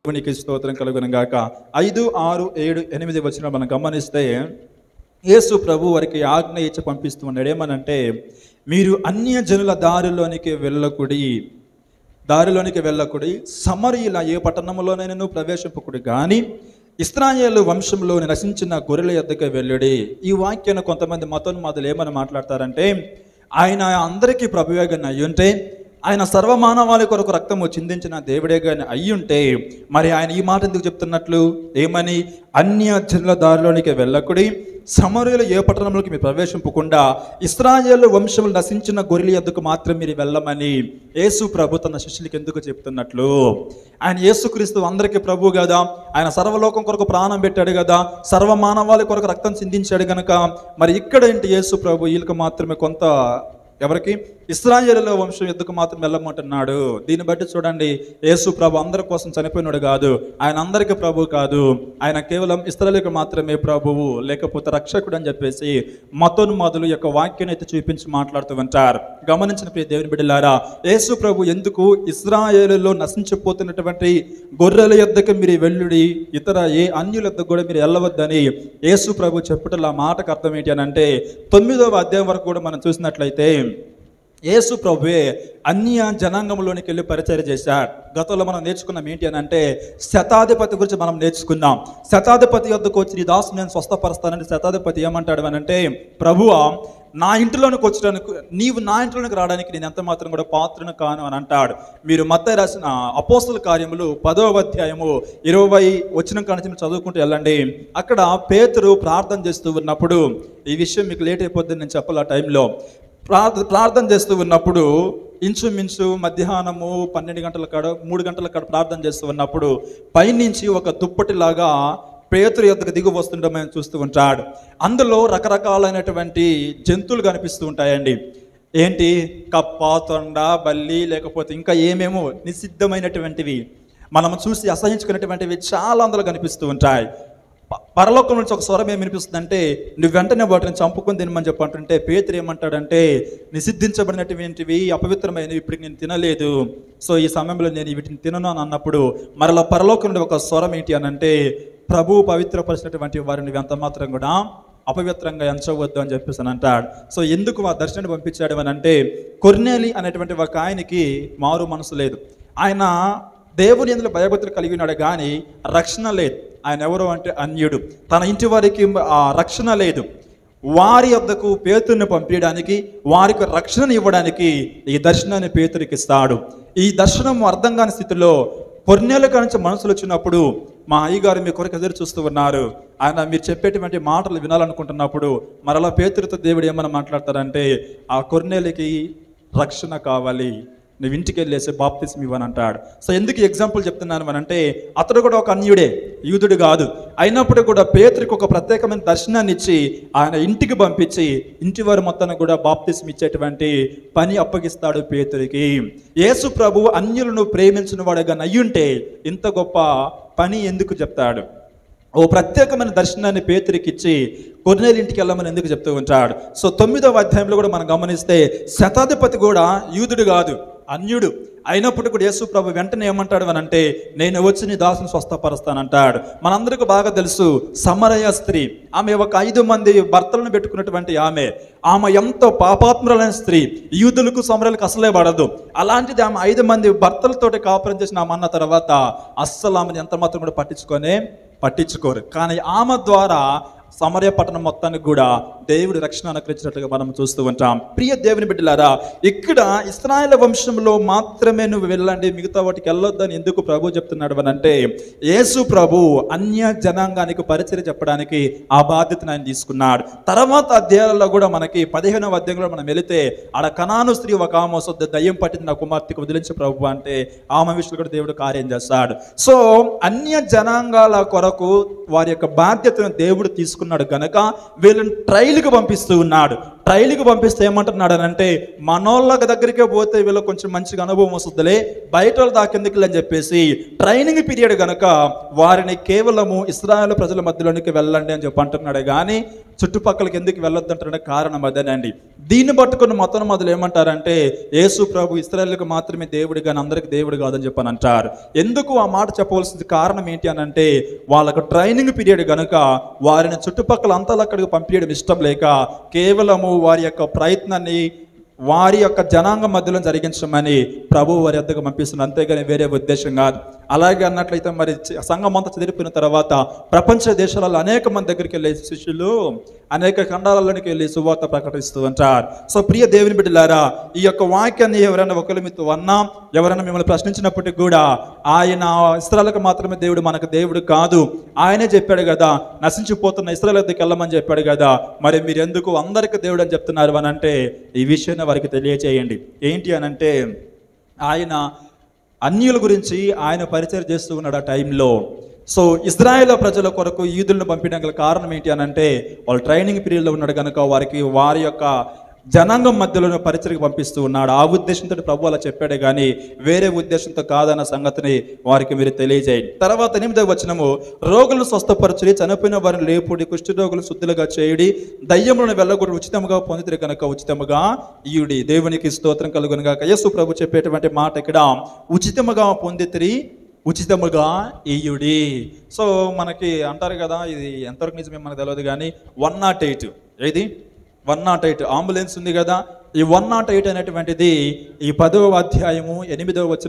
దేవునికి స్తోత్రం కలుగును గాక. 5, 6, 7, 8 వచనాలు మనం గమనిస్తే యేసు ప్రభు వారికి ఆజ్ఞ ఇచ్చి పంపిస్తూ ఉన్నాడు. ఏమనంటే, మీరు అన్య జనుల దారిలోనికి వెళ్ళకుడి, సమరయుల ఏ పట్టణంలోనైనా ప్రవేశింపకుడి, కానీ ఇశ్రాయేలు వంశంలో నశించిన గొర్రెల యొద్దకు వెళ్ళుడి. ఈ వాక్యాన్ని కొంతమంది మతోన్మాదులు ఏమని మాట్లాడతారంటే, ఆయన అందరికీ ప్రభువే గాని అయ్యుంటే, ఆయన సర్వమానవాళి కొరకు రక్తము చిందించిన దేవుడే గాని అయ్యుంటే, మరి ఆయన ఈ మాట ఎందుకు చెప్తున్నట్లు? ఏమని? అన్య జనుల దారిలోనికి వెళ్ళకుడి, సమరయులు ఏ పట్టణంలోకి మీరు ప్రవేశింపకుండా ఇశ్రాయేలు వంశములు నశించిన గొర్రెల యొద్దకు మాత్రం మీరు వెళ్ళమని యేసు ప్రభు తన శిష్యులకి ఎందుకు చెప్తున్నట్లు? ఆయన యేసుక్రీస్తు అందరికీ ప్రభు కదా, ఆయన సర్వలోకం కొరకు ప్రాణం పెట్టాడు కదా, సర్వమానవాళి కొరకు రక్తం చిందించాడు గనక, మరి ఇక్కడ ఏంటి యేసు ప్రభు వీళ్ళకి మాత్రమే కొంత, ఎవరికి? ఇశ్రాయేలు వంశం ఎద్దుకు మాత్రం వెళ్ళమంటున్నాడు. దీన్ని బట్టి చూడండి, యేసు ప్రభు అందరి కోసం చనిపోయినాడు కాదు, ఆయన అందరికీ ప్రభు కాదు, ఆయన కేవలం ఇశ్రాయేలుకు మాత్రమే ప్రభువు, లేకపోతే రక్షకుడు అని చెప్పేసి మతోన్మాదులు యొక్క వాక్యాన్ని అయితే చూపించి మాట్లాడుతూ ఉంటారు. గమనించిన ప్రియ దేవుని బిడ్డలారా, యేసు ప్రభు ఎందుకు ఇశ్రాయేలులో నశించిపోతున్నటువంటి గొర్రెల యొద్దకు మీరు వెళ్ళుడి, ఇతర ఏ అన్యుల యొద్దకు కూడా మీరు వెళ్ళవద్దని యేసు ప్రభు చెప్పుటల మాటకు అర్థం ఏంటి అని అంటే, 9వ అధ్యాయం వరకు కూడా మనం చూసినట్లయితే యేసు ప్రభువే అన్య జనాంగంలోనికి వెళ్ళి పరిచర్య చేశాడు. గతంలో మనం నేర్చుకున్నాం ఏంటి అని అంటే, శతాధిపతి గురించి మనం నేర్చుకున్నాం. శతాధిపతి యొద్దకు వచ్చి నీ దాసు నేను స్వస్థపరుస్తానంటే శతాధిపతి ఏమంటాడు అని అంటే, ప్రభువా నా ఇంటిలోనికి వచ్చడానికి, నీవు నా ఇంట్లోనికి రావడానికి నేను ఎంత మాత్రం కూడా పాత్రను కాను అని అంటాడు. మీరు మత్తయి రాసిన అపోస్తల కార్యములు 10వ అధ్యాయము 20 వచనం కానించి మీరు చదువుకుంటూ వెళ్ళండి. అక్కడ పేతురు ప్రార్థన చేస్తూ ఉన్నప్పుడు, ఈ విషయం మీకు లేట్ అయిపోద్దని నేను చెప్పాలి, ఆ టైంలో ప్రార్థన చేస్తూ ఉన్నప్పుడు ఇంచుమించు మధ్యాహ్నము 12 గంటల కాడ 3 గంటల కాడ ప్రార్థన చేస్తూ ఉన్నప్పుడు పైనుంచి ఒక దుప్పటిలాగా పేతురు యొద్దకు దిగు వస్తుండడం మనం చూస్తూ ఉంటాడు. అందులో రకరకాలైనటువంటి జంతువులు కనిపిస్తూ ఉంటాయండి. ఏంటి? కప్ప, తొండ, బల్లి, లేకపోతే ఇంకా ఏమేమో నిషిద్ధమైనటువంటివి, మనం చూసి అసహించుకునేటువంటివి చాలా అందులో కనిపిస్తూ ఉంటాయి. పరలోకం నుంచి ఒక స్వరం ఏమి వినిపిస్తుందంటే, నువ్వు వెంటనే వాటిని చంపుకొని తినమని చెప్పంటుంటే పేతురు ఏమంటాడంటే, నిషిద్ధించబడినటువంటివి, అపవిత్రమైనవి ఇప్పటికి నేను తినలేదు, సో ఈ సమయంలో నేను వీటిని తినను అని అన్నప్పుడు మరలా పరలోకం నుండి ఒక స్వరం ఏంటి అని అంటే, ప్రభువు పవిత్రపరిచినటువంటి వారిని నువ్వు ఎంత మాత్రం కూడా అపవిత్రంగా ఎంచవద్దు అని చెప్పేసి అని అంటాడు. సో ఎందుకు ఆ దర్శనాన్ని పంపించాడు అని అంటే, కొర్నేలి అనేటువంటి ఒక ఆయనకి మారు మనసు లేదు. ఆయన దేవుని యందు భయభక్తులు కలిగి ఉన్నాడు కానీ రక్షణ లేదు. ఆయన ఎవరు అంటే అన్యుడు, తన ఇంటి వారికి ఆ రక్షణ లేదు. వారి వద్దకు పేతురుని పంపించడానికి, వారికి రక్షణను ఇవ్వడానికి ఈ దర్శనాన్ని పేతురికి ఇస్తాడు. ఈ దర్శనం అర్థం కాని స్థితిలో కొర్నేలు నుంచి మనసులు వచ్చినప్పుడు, మా అయ్యగారు మీ కొరకు ఎదురు చూస్తూ ఉన్నారు, ఆయన మీరు చెప్పేటువంటి మాటలు వినాలనుకుంటున్నప్పుడు మరలా పేతురుతో దేవుడు ఏమని మాట్లాడతారంటే, ఆ కొర్నేలుకి రక్షణ కావాలి, నువ్వు ఇంటికి వెళ్ళేసి బాప్తిస్మం ఇవ్వని అంటాడు. సో ఎందుకు ఎగ్జాంపుల్ చెప్తున్నాను అని అంటే, అతడు కూడా ఒక అన్యుడే, యూదుడు కాదు. అయినప్పుడు కూడా పేతురికి ఒక ప్రత్యేకమైన దర్శనాన్ని ఇచ్చి ఆయన ఇంటికి పంపించి ఇంటి వారి మొత్తాన్ని కూడా బాప్తిస్మం ఇచ్చేటువంటి పని అప్పగిస్తాడు పేతురికి. యేసు ప్రభు అన్యులను ప్రేమించిన వాడుగా అయ్యుంటే ఇంత గొప్ప పని ఎందుకు చెప్తాడు? ఓ ప్రత్యేకమైన దర్శనాన్ని పేతురికి ఇచ్చి కొర్నేలు ఇంటికి వెళ్ళమని ఎందుకు చెప్తూ ఉంటాడు? సో 9వ అధ్యాయంలో కూడా మనం గమనిస్తే, శతాధిపతి కూడా యూదుడు కాదు, అన్యుడు. అయినప్పుడు కూడా యేసు ప్రభు వెంటనే ఏమంటాడు అని అంటే, నేను వచ్చి నీ దాసుని స్వస్థపరుస్తానంటాడు. మనందరికీ బాగా తెలుసు, సమరయ స్త్రీ, ఆమె ఒక 5 మంది భర్తలను పెట్టుకున్నటువంటి ఆమె ఎంతో పాపాత్మురాలైన స్త్రీ, యూదులకు సమరయులకు అసలే పడదు. అలాంటిది ఆమె 5 మంది భర్తలతోటి కాపురం చేసిన ఆమె అన్న తర్వాత అస్సలు ఆమెను ఎంత మాత్రం కూడా పట్టించుకోరు. కానీ ఆమె ద్వారా సమరయ పట్టణం మొత్తానికి కూడా దేవుడి రక్షణ అనుగ్రహించినట్లుగా మనం చూస్తూ ఉంటాం. ప్రియ దేవుని బిడ్డలారా, ఇక్కడ ఇశ్రాయేలు వంశంలో మాత్రమే నువ్వు వెళ్ళండి, మిగతా వాటికి వెళ్ళొద్దని ఎందుకు ప్రభు చెప్తున్నాడు అని అంటే, యేసు ప్రభు అన్య జనాంగానికి పరిచర్య చెప్పడానికి ఆ బాధ్యతను ఆయన తీసుకున్నాడు. తర్వాత అధ్యాయాలలో కూడా మనకి 15వ అధ్యాయంలో మనం వెళితే, ఆడ కనాను స్త్రీ ఒక ఆమె దయ్యం పట్టింది నా కుమార్తెకు వదిలించే ప్రభు అంటే ఆమె విషయంలో కూడా దేవుడు కార్యం చేస్తాడు. సో అన్య జనాంగాల కొరకు వారి యొక్క బాధ్యతను దేవుడు తీసుకున్నాడు కనుక వీళ్ళని ట్రైల్కి పంపిస్తూ ఉన్నాడు. ట్రైల్కి పంపిస్తే ఏమంటున్నాడు అని అంటే, మనోళ్ళ దగ్గరికే పోతే వీళ్ళకి కొంచెం మంచిగా అనుభవం వస్తుందిలే, బయట వాళ్ళు దాకెందుకు అని చెప్పేసి ట్రైనింగ్ పీరియడ్ కనుక వారిని కేవలము ఇశ్రాయేలు ప్రజల మధ్యలోనికి వెళ్ళండి అని చెప్పి అంటున్నాడు. కానీ చుట్టుపక్కలకి ఎందుకు వెళ్ళొద్దు అంటున్న కారణం అదేనండి. దీన్ని పట్టుకుని మొత్తం మొదలు ఏమంటారంటే, యేసు ప్రభు ఇశ్రాయేలుకు మాత్రమే దేవుడు కానీ అందరికి దేవుడు కాదని చెప్పని అంటారు. ఎందుకు ఆ మాట చెప్పవలసింది కారణం ఏంటి అని అంటే, వాళ్ళకు ట్రైనింగ్ పీరియడ్ కనుక వారిని చుట్టుపక్కల అంతా అక్కడికి పంపించడం ఇష్టం లేక కేవలము వారి యొక్క ప్రయత్నాన్ని వారి యొక్క జనాంగం మధ్యలో జరిగించమని ప్రభు వారి వద్దకు పంపిస్తున్నారు, అంతేగాని వేరే ఉద్దేశం కాదు. అలాగే అన్నట్లయితే మరి సంఘం అంతా చెదిరిపోయిన తర్వాత ప్రపంచ దేశాలలో అనేక మంది దగ్గరికి వెళ్ళే శిష్యులు అనేక ఖండాలలోనికి వెళ్ళి సువార్త ప్రకటిస్తూ ఉంటారు. సో ప్రియ దేవుని బిడ్డలారా, ఈ యొక్క వాక్యాన్ని ఎవరైనా ఒకరి మీతో అన్నా, ఎవరైనా మిమ్మల్ని ప్రశ్నించినప్పటికీ కూడా ఆయన ఇశ్రాయేలుకు మాత్రమే దేవుడు, మనకు దేవుడు కాదు. ఆయనే చెప్పాడు కదా, నశించిపోతున్న ఇశ్రాయేలు వద్దకు వెళ్ళమని చెప్పాడు కదా, మరి మీరు ఎందుకు అందరికీ దేవుడు అని చెప్తున్నారు అని అంటే, ఈ విషయాన్ని వారికి తెలియచేయండి. ఏంటి అని అంటే, ఆయన అన్యుల గురించి ఆయన పరిచయం చేస్తూ ఉన్నాడు ఆ టైంలో. సో ఇశ్రాయేలు ప్రజల కొరకు యూదులను పంపించడం గల కారణం ఏంటి అని అంటే, వాళ్ళు ట్రైనింగ్ పీరియడ్లో ఉన్నాడు కనుక వారికి వారి యొక్క జనాంగం మధ్యలో పరిచయకు పంపిస్తూ ఉన్నాడు. ఆ ఉద్దేశంతో ప్రభు అలా చెప్పాడే కానీ వేరే ఉద్దేశంతో కాదన్న సంగతిని వారికి మీరు తెలియజేయండి. తర్వాత 8వ వచనము, రోగులను స్వస్థపరచుడి, చనిపోయిన వారిని లేపుడి, కుష్ఠరోగులు శుద్ధులుగా చేయుడి, దయ్యములను వెళ్ళగొట్టి ఉచితముగా పొందితిరి కనుక ఉచితముగా ఇయుడి. దేవునికి స్తోత్రం కలుగును గాక. యేసు ప్రభు చెప్పేటువంటి మాట ఇక్కడ, ఉచితముగా పొందితిరి, ఉచితముగా ఇయుడి. సో మనకి అంటారు కదా, ఇది ఎంతవరకు నిజమే మనకు తెలియదు కానీ 108 ఏది 108 అంబులెన్స్ ఉంది కదా, ఈ 108 అనేటువంటిది ఈ 10వ అధ్యాయము 8వ వచనం